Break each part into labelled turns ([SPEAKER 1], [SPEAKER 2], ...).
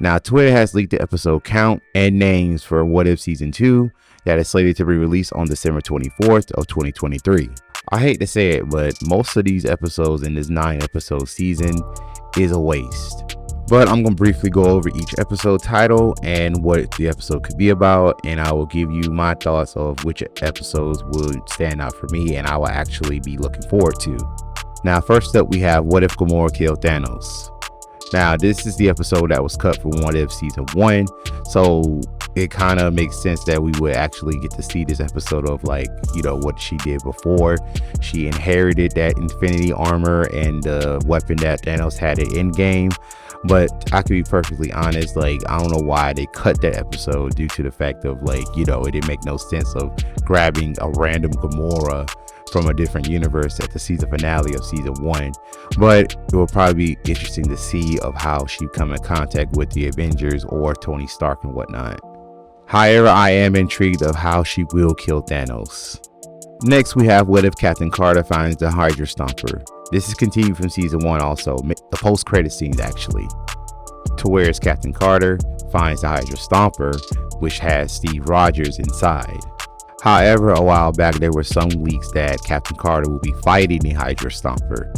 [SPEAKER 1] Now, Twitter has leaked the episode count and names for What If Season 2 that is slated to be released on December 24th of 2023. I hate to say it, but most of these episodes in this 9-episode season is a waste. But I'm going to briefly go over each episode title and what the episode could be about, and I will give you my thoughts of which episodes would stand out for me and I will actually be looking forward to. Now, first up, we have What If Gamora Killed Thanos? Now, this is the episode that was cut from What If Season 1, so it kind of makes sense that we would actually get to see this episode of what she did before. She inherited that Infinity armor and the weapon that Thanos had at Endgame. But I could be perfectly honest, I don't know why they cut that episode, due to the fact of it didn't make no sense of grabbing a random Gamora from a different universe at the season finale of season 1. But it will probably be interesting to see of how she come in contact with the Avengers or Tony Stark and whatnot. However, I am intrigued of how she will kill Thanos. Next, we have What If Captain Carter finds the Hydra Stomper? This is continued from season 1 also, the post-credit scenes actually, to where Captain Carter finds the Hydra Stomper, which has Steve Rogers inside. However, a while back there were some leaks that Captain Carter will be fighting the Hydra Stomper,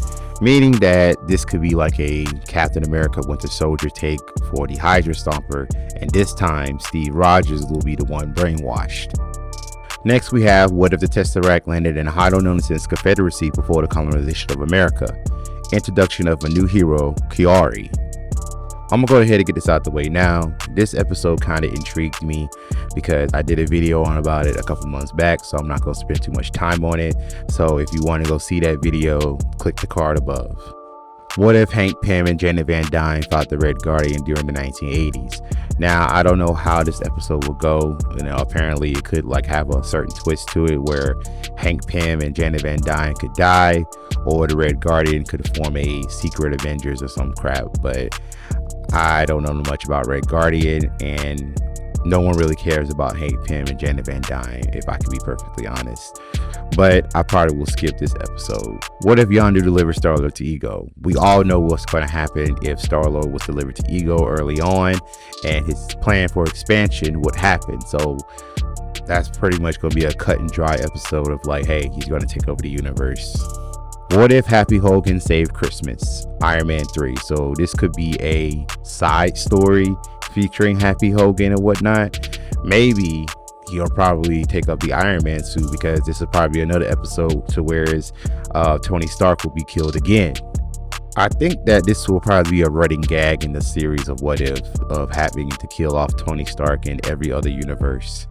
[SPEAKER 1] meaning that this could be like a Captain America Winter Soldier take for the Hydra Stomper, and this time Steve Rogers will be the one brainwashed. Next, we have What If the Tesseract landed in a hideout known since Confederacy before the colonization of America? Introduction of a new hero, Kiari. I'm gonna go ahead and get this out the way now. This episode kind of intrigued me because I did a video about it a couple months back, so I'm not gonna spend too much time on it. So if you want to go see that video, click the card above. What if Hank Pym and Janet Van Dyne fought the Red Guardian during the 1980s? Now, I don't know how this episode will go. Apparently it could have a certain twist to it where Hank Pym and Janet Van Dyne could die, or the Red Guardian could form a secret Avengers or some crap. But I don't know much about Red Guardian, and no one really cares about Hank Pym and Janet Van Dyne, if I can be perfectly honest. But I probably will skip this episode. What if Yondu delivers Star-Lord to Ego? We all know what's going to happen if Star-Lord was delivered to Ego early on, and his plan for expansion would happen. So that's pretty much going to be a cut and dry episode of hey, he's going to take over the universe. What if Happy Hogan saved Christmas? Iron Man 3. So this could be a side story featuring Happy Hogan and whatnot. Maybe he'll probably take up the Iron Man suit, because this is probably another episode to where Tony Stark will be killed again. I think that this will probably be a running gag in the series of What If, of having to kill off Tony Stark in every other universe.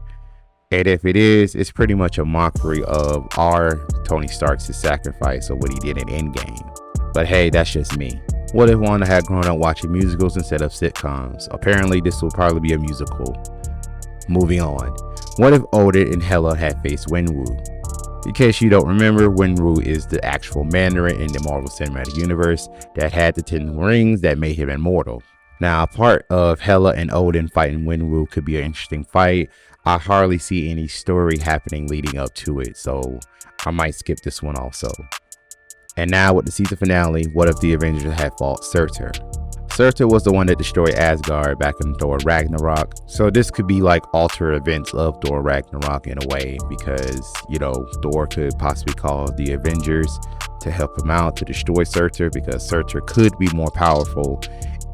[SPEAKER 1] And if it is, it's pretty much a mockery of our Tony Stark's sacrifice of what he did in Endgame. But hey, that's just me. What if Wanda had grown up watching musicals instead of sitcoms? Apparently this will probably be a musical. Moving on. What if Odin and Hela had faced Wenwu? In case you don't remember, Wenwu is the actual Mandarin in the Marvel Cinematic Universe that had the 10 rings that made him immortal. Now, a part of Hela and Odin fighting Wenwu could be an interesting fight. I hardly see any story happening leading up to it, so I might skip this one also. And now with the season finale, what if the Avengers had fought Surtur? Surtur was the one that destroyed Asgard back in Thor Ragnarok, so this could be alternate events of Thor Ragnarok in a way, because Thor could possibly call the Avengers to help him out to destroy Surtur, because Surtur could be more powerful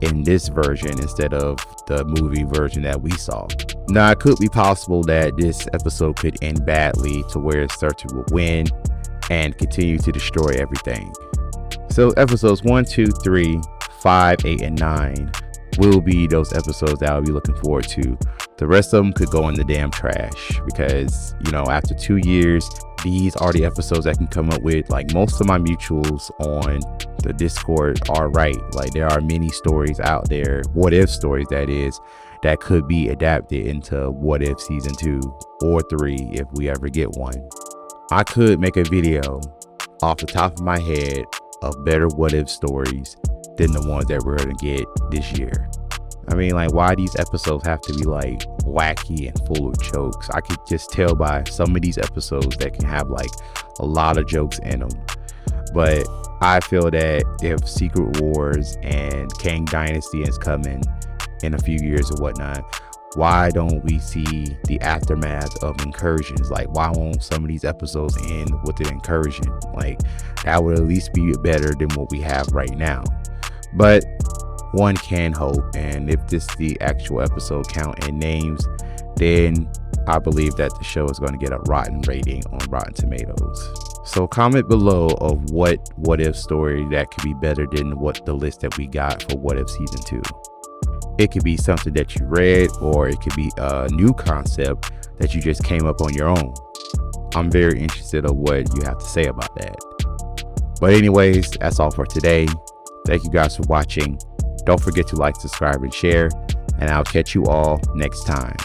[SPEAKER 1] in this version instead of the movie version that we saw. Now, it could be possible that this episode could end badly to where Surtur will win and continue to destroy everything. So episodes 1, 2, 3, 5, 8, and 9 will be those episodes that I'll be looking forward to. The rest of them could go in the damn trash, because after 2 years, these are the episodes I can come up with. Most of my mutuals on the Discord are right. There are many stories out there, what if stories that is, that could be adapted into What If season 2 or 3 if we ever get one. I could make a video off the top of my head of better What If stories than the ones that we're gonna get this year. I mean, why these episodes have to be wacky and full of jokes? I could just tell by some of these episodes that can have a lot of jokes in them. But I feel that if Secret Wars and Kang Dynasty is coming, in a few years or whatnot, why don't we see the aftermath of incursions? Like, why won't some of these episodes end with an incursion? Like, that would at least be better than what we have right now. But one can hope, and if this is the actual episode count and names, then I believe that the show is going to get a rotten rating on Rotten Tomatoes. So comment below of what if story that could be better than what the list that we got for What If Season 2. It could be something that you read, or it could be a new concept that you just came up on your own. I'm very interested in what you have to say about that. But anyways, that's all for today. Thank you guys for watching. Don't forget to like, subscribe, and share, and I'll catch you all next time.